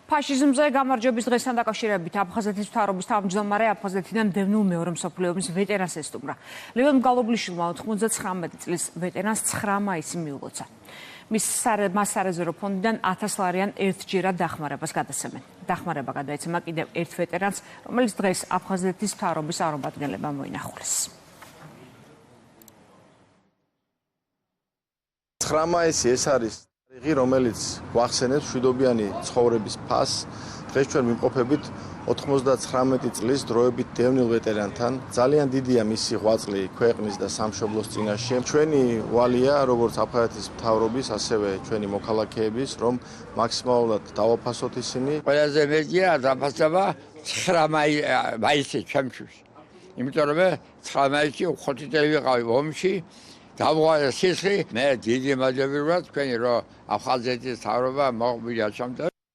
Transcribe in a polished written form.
ფაშიზმზე გამარჯვების დღესთან დაკავშირებით აფხაზეთის მთავრობის თავმჯდომარე აფხაზეთიდან დევნილ მეორე მსოფლიო ომის ვეტერანს ესტუმრა. ლევან გალობლიშვილმა 99 წლის ვეტერანს 9 მაისი მიულოცა. მას სარეზერვო ფონდიდან 1000 ლარიან ერთჯერად დახმარებას გადასცემენ. დახმარება გადაეცემა კიდევ ერთ ვეტერანს, რომელიც დღეს აფხაზეთის მთავრობის წარმომადგენლებმა მოინახულეს. 9 მაისი ეს არის ტარიღი, რომელიც გვახსენებს მშვიდობიანი ცხოვრების ფასს. დღეს ჩვენ ვიმყოფებით 99 წლის დროებით დევნილ ვეტერანთან. ძალიან დიდია მისი ღვაწლი ქვეყნის და სამშობლოს წინაშე. ჩვენი ვალია, როგორც აფხაზეთის მთავრობის, ასევე ჩვენი მოქალაქეების, რომ მაქსიმალურად დავაფასოთ ისინი. ყველაზე მეტია დაფასება 9 მაისი ჩემთვის. იმიტომ რომ 9 მაისი ხუთი ვიყავი ომში. დავუყარე სისხლი, მე დიდი მადლობი ვარ თქვენი, რომ აფხაზეთის მთავრობა მოგვიაჩამდა